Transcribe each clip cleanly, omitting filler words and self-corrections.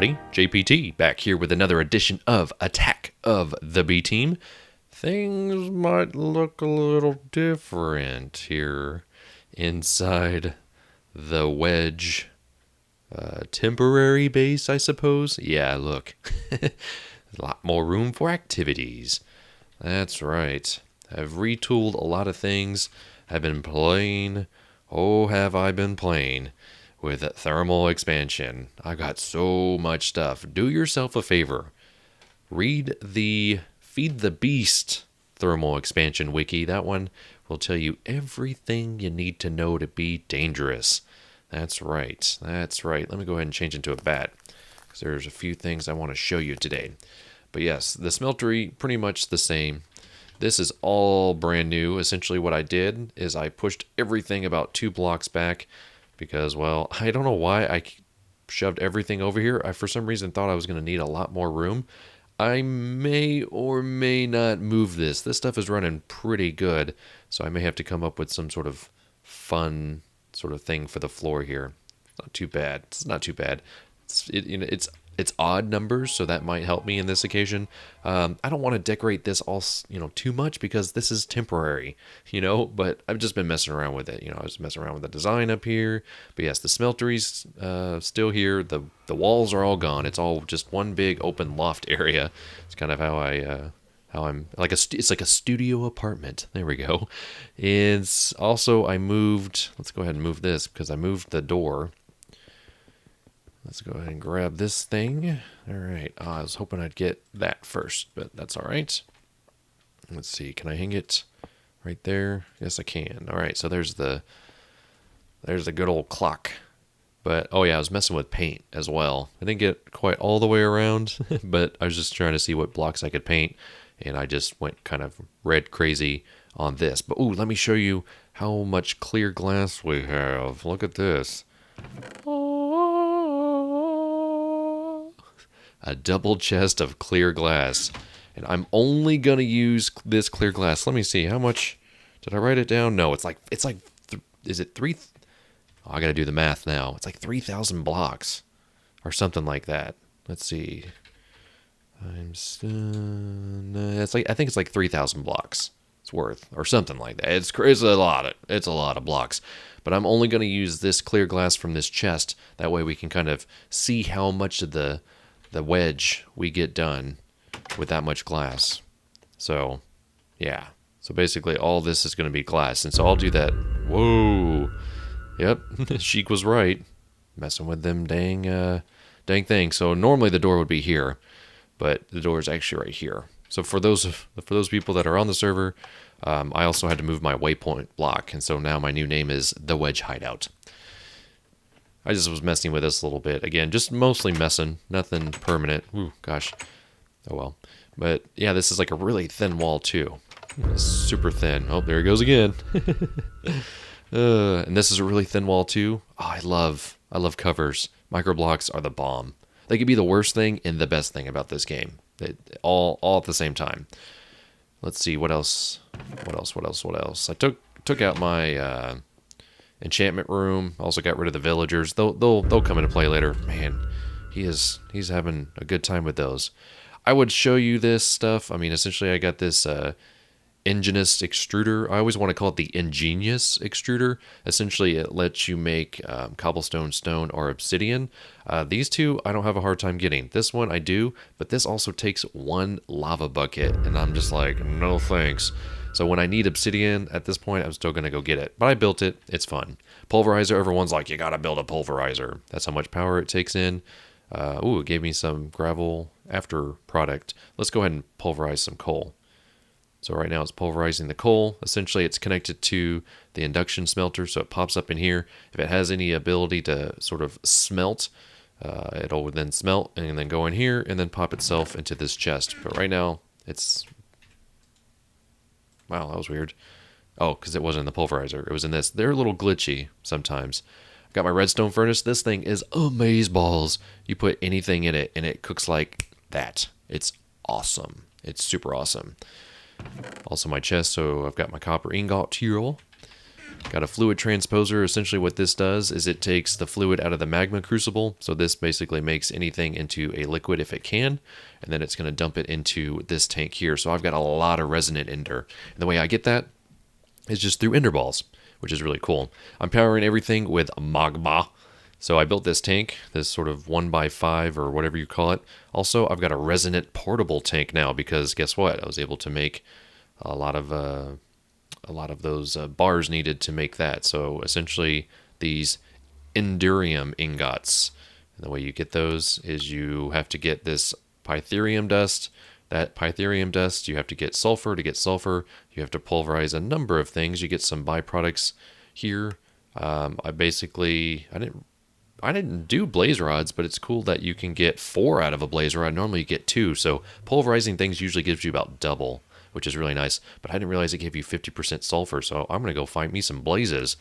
everybody. JPT back here with another edition of Attack of the B-Team. Things might look a little different here inside the Wedge temporary base, I suppose. Yeah, look. A lot more room for activities. That's right. I've retooled a lot of things. I've been playing. Oh, have I been playing with thermal expansion. I've got so much stuff. Do yourself a favor. Read the Feed the Beast thermal expansion wiki. That one will tell you everything you need to know to be dangerous. That's right. That's right. Let me go ahead and change into a bat, because there's a few things I want to show you today. But yes, the smeltery, pretty much the same. This is all brand new. Essentially what I did is I pushed everything about 2 blocks back because, well, I don't know why I shoved everything over here. I, for some reason, thought I was going to need a lot more room. I may or may not move this. This stuff is running pretty good, so I may have to come up with some sort of fun sort of thing for the floor here. It's not too bad. It's not too bad. It's odd numbers, so that might help me in this occasion. I don't want to decorate this all, too much because this is temporary, but I've just been messing around with it. I was messing around with the design up here. But yes, the smeltery's still here. The walls are all gone. It's all just one big open loft area. It's kind of how I'm like it's like a studio apartment. There we go. It's also, I moved, let's go ahead and move this because I moved the door. Let's go ahead and grab this thing. All right. I was hoping I'd get that first, but that's all right. Let's see. Can I hang it right there? Yes, I can. All right. So there's the good old clock. But, oh yeah, I was messing with paint as well. I didn't get quite all the way around, but I was just trying to see what blocks I could paint, and I just went kind of red crazy on this. But, ooh, let me show you how much clear glass we have. Look at this. A double chest of clear glass. And I'm only going to use this clear glass. Let me see. How much? Did I write it down? No, is it 3? Oh, I got to do the math now. It's like 3,000 blocks or something like that. Let's see. I think it's like 3,000 blocks. It's worth, or something like that. It's a lot. It's a lot of blocks. But I'm only going to use this clear glass from this chest. That way we can kind of see how much of the wedge we get done with that much glass. So, yeah. So basically all this is going to be glass. And so I'll do that. Whoa. Yep. Sheik was right. Messing with them dang things. So normally the door would be here, but the door is actually right here. So for those people that are on the server, I also had to move my waypoint block. And so now my new name is The Wedge Hideout. I just was messing with this a little bit. Again, just mostly messing. Nothing permanent. Ooh, gosh. Oh, well. But, yeah, this is like a really thin wall, too. It's super thin. Oh, there it goes again. And this is a really thin wall, too. Oh, I love covers. Microblocks are the bomb. They could be the worst thing and the best thing about this game. All at the same time. Let's see. What else? I took out my... enchantment room. Also got rid of the villagers. They'll come into play later. Man, he's having a good time with those. I would show you this stuff. I mean, essentially I got this ingenious extruder. I always want to call it the ingenious extruder. Essentially it lets you make cobblestone, stone, or obsidian. These two I don't have a hard time getting. This one I do, but this also takes 1 lava bucket, and I'm just like, no thanks. So when I need obsidian, at this point, I'm still going to go get it. But I built it. It's fun. Pulverizer, everyone's like, you got to build a pulverizer. That's how much power it takes in. It gave me some gravel after product. Let's go ahead and pulverize some coal. So right now it's pulverizing the coal. Essentially, it's connected to the induction smelter, so it pops up in here. If it has any ability to sort of smelt, it'll then smelt and then go in here and then pop itself into this chest. But right now, it's... Wow, that was weird. Oh, because it wasn't in the pulverizer. It was in this. They're a little glitchy sometimes. I've got my redstone furnace. This thing is amazeballs. You put anything in it, and it cooks like that. It's awesome. It's super awesome. Also my chest, so I've got my copper ingot tool. Got a fluid transposer. Essentially what this does is it takes the fluid out of the magma crucible. So this basically makes anything into a liquid if it can, and then it's going to dump it into this tank here. So I've got a lot of resonant ender. And the way I get that is just through ender balls, which is really cool. I'm powering everything with magma. So I built this tank, this sort of 1x5 or whatever you call it. Also, I've got a resonant portable tank now because guess what? I was able to make a lot of those bars needed to make that. So essentially these endurium ingots. And the way you get those is you have to get this pytherium dust. That pytherium dust, you have to get sulfur. To get sulfur, you have to pulverize a number of things. You get some byproducts here. I didn't do blaze rods, but it's cool that you can get 4 out of a blaze rod. Normally you get 2. So pulverizing things usually gives you about double, which is really nice. But I didn't realize it gave you 50% sulfur, so I'm going to go find me some blazes.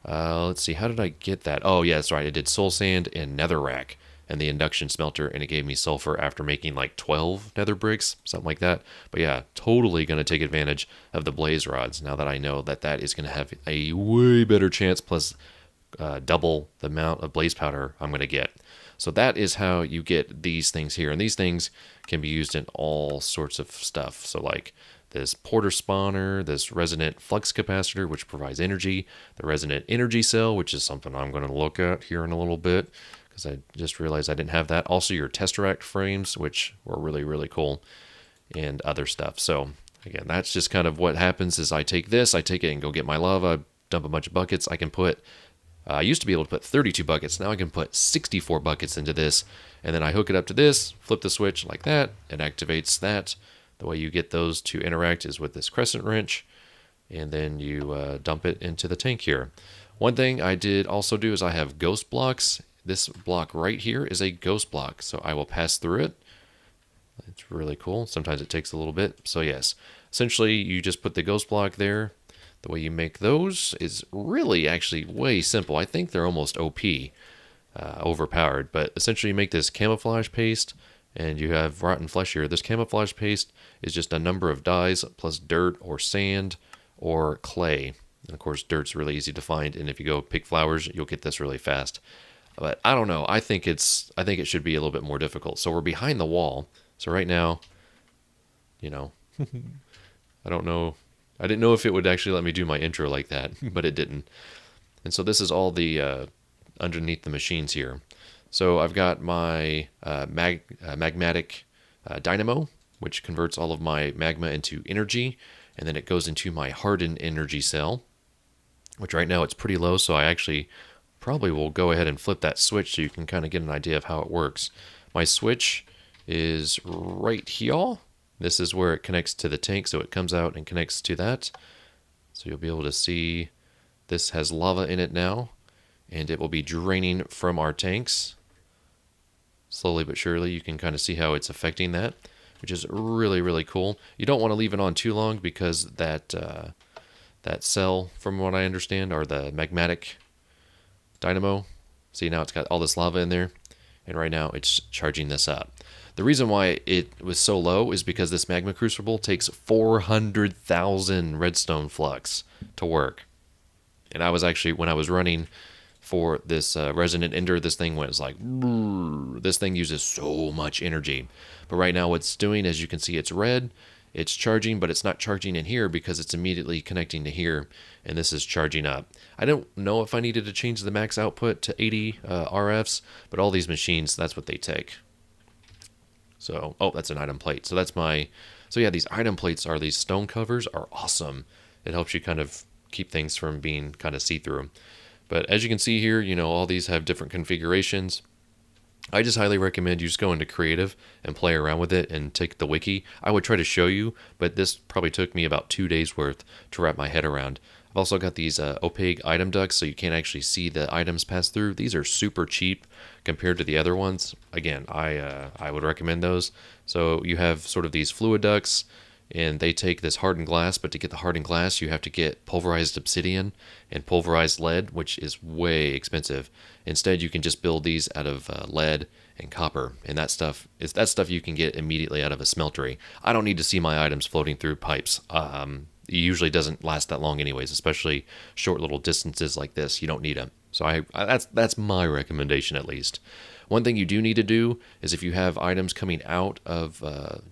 Let's see, how did I get that? Oh, yeah, that's right. I did soul sand and netherrack and the induction smelter, and it gave me sulfur after making like 12 nether bricks, something like that. But yeah, totally going to take advantage of the blaze rods now that I know that that is going to have a way better chance, plus double the amount of blaze powder I'm going to get. So that is how you get these things here. And these things can be used in all sorts of stuff. So like this porter spawner, this resonant flux capacitor, which provides energy, the resonant energy cell, which is something I'm going to look at here in a little bit because I just realized I didn't have that. Also your tesseract frames, which were really, really cool, and other stuff. So again, that's just kind of what happens is I take this, I take it and go get my lava, dump a bunch of buckets. I can put I used to be able to put 32 buckets. Now I can put 64 buckets into this. And then I hook it up to this, flip the switch like that. It activates that. The way you get those to interact is with this crescent wrench. And then you dump it into the tank here. One thing I did also do is I have ghost blocks. This block right here is a ghost block. So I will pass through it. It's really cool. Sometimes it takes a little bit. So yes, essentially you just put the ghost block there. The way you make those is really actually way simple. I think they're almost OP, overpowered, but essentially you make this camouflage paste and you have rotten flesh here. This camouflage paste is just a number of dyes plus dirt or sand or clay. And of course, dirt's really easy to find, and if you go pick flowers, you'll get this really fast. But I don't know. I think it should be a little bit more difficult. So we're behind the wall. So right now, I don't know. I didn't know if it would actually let me do my intro like that, but it didn't. And so this is all the underneath the machines here. So I've got my magmatic dynamo, which converts all of my magma into energy, and then it goes into my hardened energy cell, which right now it's pretty low, so I actually probably will go ahead and flip that switch so you can kind of get an idea of how it works. My switch is right here. This is where it connects to the tank, so it comes out and connects to that. So you'll be able to see this has lava in it now, and it will be draining from our tanks. Slowly but surely, you can kind of see how it's affecting that, which is really, really cool. You don't want to leave it on too long because that cell, from what I understand, are the magmatic dynamo. See, now it's got all this lava in there, and right now it's charging this up. The reason why it was so low is because this magma crucible takes 400,000 redstone flux to work. And I was actually, when I was running for this resonant ender, this thing was like, this thing uses so much energy. But right now what's doing, as you can see, it's red. It's charging, but it's not charging in here because it's immediately connecting to here, and this is charging up. I don't know if I needed to change the max output to 80 RFs, but all these machines, that's what they take. So, oh, that's an item plate. So that's so yeah, these item plates are, these stone covers are awesome. It helps you kind of keep things from being kind of see-through. But as you can see here, all these have different configurations. I just highly recommend you just go into creative and play around with it and take the wiki. I would try to show you, but this probably took me about 2 days worth to wrap my head around. I've also got these opaque item ducts, so you can't actually see the items pass through. These are super cheap compared to the other ones. Again, I would recommend those. So you have sort of these fluid ducts, and they take this hardened glass, but to get the hardened glass, you have to get pulverized obsidian and pulverized lead, which is way expensive. Instead, you can just build these out of lead and copper, and that stuff you can get immediately out of a smeltery. I don't need to see my items floating through pipes. usually doesn't last that long anyways, especially short little distances like this. You don't need them. So that's my recommendation at least. One thing you do need to do is if you have items coming out of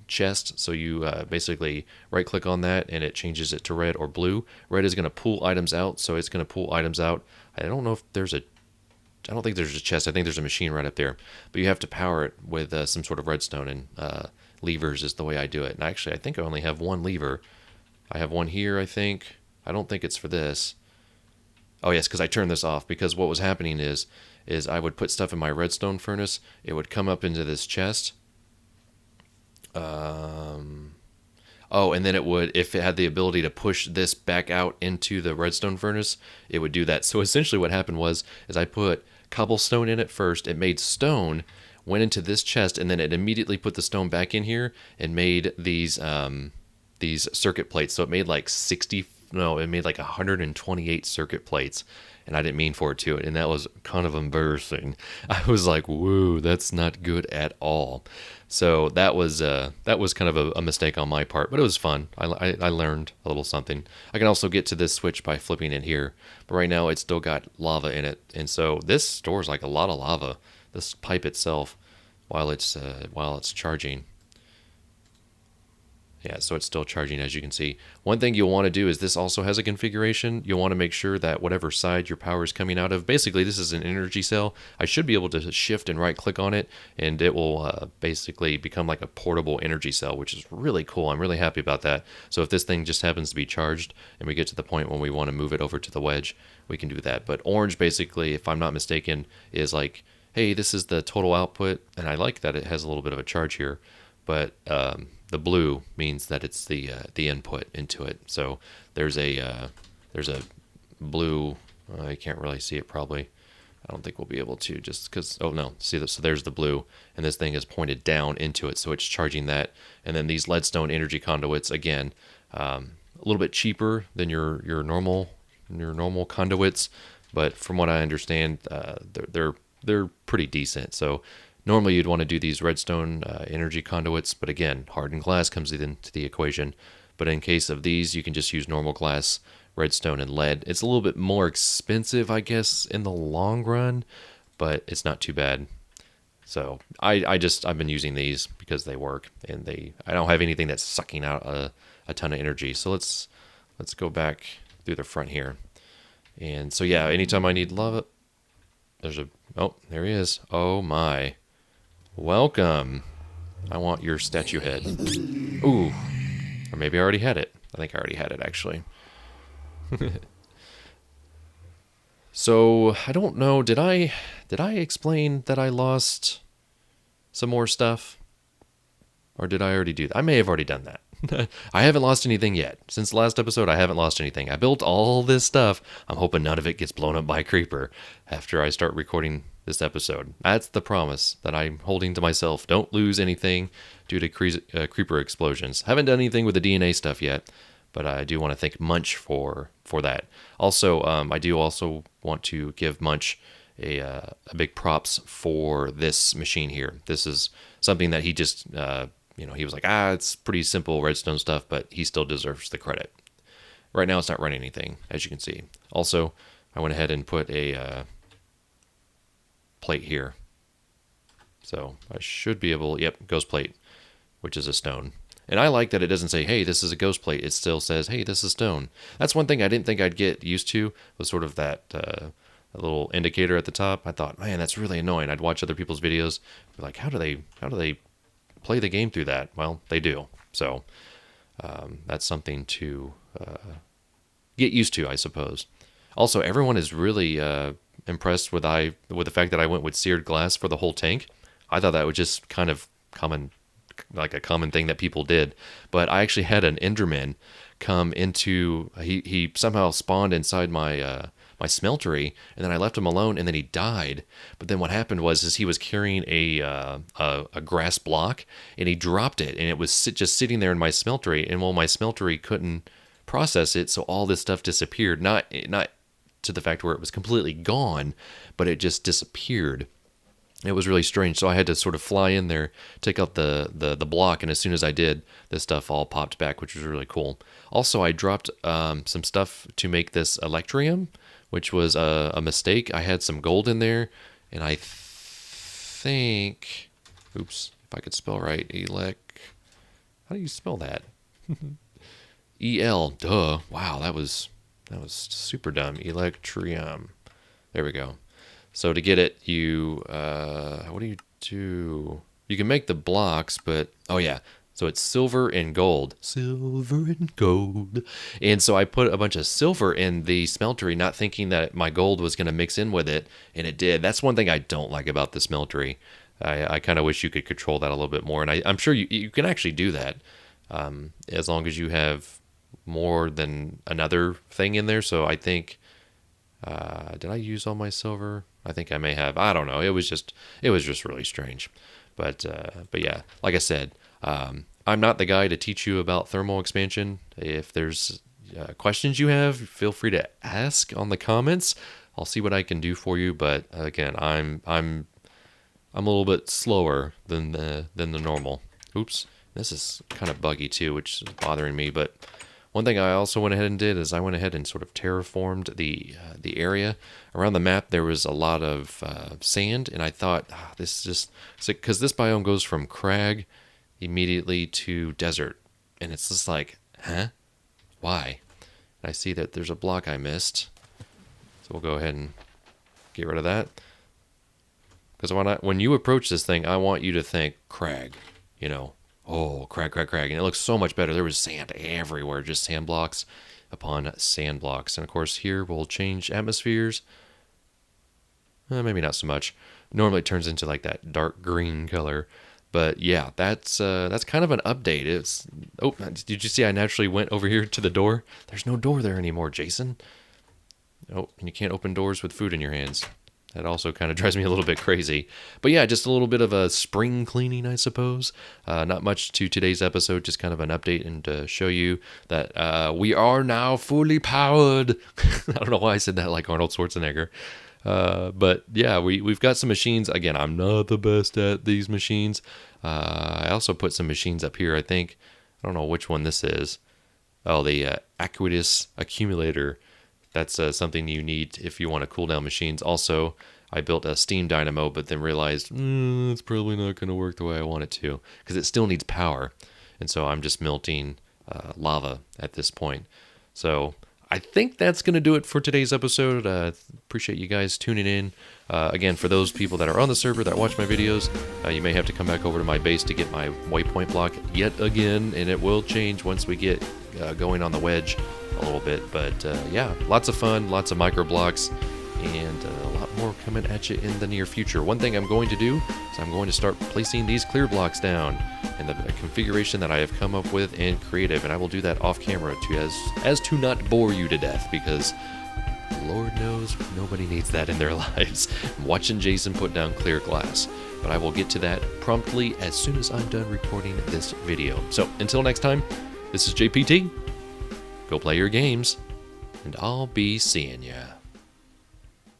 chest, so you basically right click on that and it changes it to red or blue. Red is going to pull items out, so it's going to pull items out. I don't think there's a chest. I think there's a machine right up there. But you have to power it with some sort of redstone, and levers is the way I do it. And actually, I think I only have one lever. I have one here, I think. I don't think it's for this. Oh, yes, because I turned this off. Because what was happening is I would put stuff in my redstone furnace. It would come up into this chest. Oh, and then it would, if it had the ability to push this back out into the redstone furnace, it would do that. So essentially what happened was I put cobblestone in it first. It made stone, went into this chest, and then it immediately put the stone back in here and made these circuit plates. So it made like 128 circuit plates, and I didn't mean for it to, and that was kind of embarrassing. I was like, whoa, that's not good at all. So that was kind of a mistake on my part, but it was fun. I learned a little something. I can also get to this switch by flipping it here, but right now it's still got lava in it, and so this stores like a lot of lava, this pipe itself, while it's charging. Yeah, so it's still charging, as you can see. One thing you'll want to do is this also has a configuration. You'll want to make sure that whatever side your power is coming out of, basically this is an energy cell. I should be able to shift and right click on it, and it will basically become like a portable energy cell, which is really cool. I'm really happy about that. So if this thing just happens to be charged and we get to the point when we want to move it over to the wedge, we can do that. But orange, basically, if I'm not mistaken, is like, hey, this is the total output, and I like that it has a little bit of a charge here, but the blue means that it's the input into it. So there's a blue. I can't really see it probably. I don't think we'll be able to just because. Oh no, see this. So there's the blue, and this thing is pointed down into it, so it's charging that. And then these leadstone energy conduits, again, a little bit cheaper than your normal conduits, but from what I understand, they're pretty decent. So normally you'd want to do these redstone energy conduits, but again, hardened glass comes into the equation. But in case of these, you can just use normal glass, redstone, and lead. It's a little bit more expensive, I guess, in the long run, but it's not too bad. So I've been using these because they work, and I don't have anything that's sucking out a ton of energy. So let's go back through the front here. And so yeah, anytime I need lava, there he is. Oh my. Welcome. I want your statue head. Ooh. Or maybe I already had it. I think I already had it, actually. So, I don't know. Did I explain that I lost some more stuff? Or did I already do that? I may have already done that. I haven't lost anything yet. Since the last episode, I haven't lost anything. I built all this stuff. I'm hoping none of it gets blown up by a creeper after I start recording this episode. That's the promise that I'm holding to myself. Don't lose anything due to creeper explosions. Haven't done anything with the DNA stuff yet, but I do want to thank Munch for that. Also, I do also want to give Munch a big props for this machine here. This is something that he just... he was like, it's pretty simple redstone stuff, but he still deserves the credit. Right now, it's not running anything, as you can see. Also, I went ahead and put a plate here. So I should be able, ghost plate, which is a stone. And I like that it doesn't say, hey, this is a ghost plate. It still says, hey, this is stone. That's one thing I didn't think I'd get used to, was sort of that a little indicator at the top. I thought, man, that's really annoying. I'd watch other people's videos, be like, how do they play the game through that? Well, they do. So that's something to get used to, I suppose. Also, everyone is really impressed with the fact that I went with seared glass for the whole tank. I thought that was just kind of a common thing that people did, but I actually had an Enderman come into. He somehow spawned inside my smeltery, and then I left him alone, and then he died. But then what happened was he was carrying a grass block, and he dropped it, and it was just sitting there in my smeltery. And my smeltery couldn't process it, so all this stuff disappeared. Not to the fact where it was completely gone, but it just disappeared. It was really strange. So I had to sort of fly in there, take out the block, and as soon as I did, this stuff all popped back, which was really cool. Also, I dropped some stuff to make this Electrium, which was a mistake. I had some gold in there, and I think, oops, if I could spell right, how do you spell that? E-L, duh. Wow, that was super dumb. Electrium. There we go. So to get it, what do you do? You can make the blocks, but, oh yeah. So it's silver and gold. Silver and gold. And so I put a bunch of silver in the smeltery, not thinking that my gold was going to mix in with it, and it did. That's one thing I don't like about the smeltery. I kind of wish you could control that a little bit more, and I'm sure you can actually do that, as long as you have more than another thing in there. So I think, did I use all my silver? I think I may have. I don't know. It was just really strange. But yeah, like I said, I'm not the guy to teach you about thermal expansion. If there's questions you have, feel free to ask on the comments. I'll see what I can do for you. But again, I'm a little bit slower than the normal. Oops, this is kind of buggy too, which is bothering me. But one thing I also went ahead and did is I went ahead and sort of terraformed the area around the map. There was a lot of sand, and I thought this is just because this biome goes from crag immediately to desert, and it's just like, huh? Why? And I see that there's a block I missed, so we'll go ahead and get rid of that. Because when you approach this thing, I want you to think crag, oh, crag, and it looks so much better. There was sand everywhere, just sand blocks upon sand blocks. And of course here we'll change atmospheres. Maybe not so much. Normally it turns into like that dark green color. But yeah, that's kind of an update. Oh, did you see I naturally went over here to the door? There's no door there anymore, Jason. Oh, and you can't open doors with food in your hands. That also kind of drives me a little bit crazy. But yeah, just a little bit of a spring cleaning, I suppose. Not much to today's episode, just kind of an update and to show you that we are now fully powered. I don't know why I said that like Arnold Schwarzenegger. But yeah, we've got some machines. Again, I'm not the best at these machines. I also put some machines up here, I think. I don't know which one this is. Oh, the Aquidus Accumulator. That's something you need if you want to cool down machines. Also, I built a steam dynamo, but then realized it's probably not going to work the way I want it to, because it still needs power. And so I'm just melting lava at this point. So I think that's going to do it for today's episode. Appreciate you guys tuning in. Again, for those people that are on the server that watch my videos, you may have to come back over to my base to get my waypoint block yet again, and it will change once we get going on the wedge a little bit. But yeah, lots of fun, lots of micro blocks, and a lot more coming at you in the near future. One thing I'm going to do is I'm going to start placing these clear blocks down in the configuration that I have come up with in creative, and I will do that off camera as to not bore you to death, because Lord knows nobody needs that in their lives, watching Jason put down clear glass. But I will get to that promptly as soon as I'm done recording this video. So until next time, this is JPT. Go play your games, and I'll be seeing ya.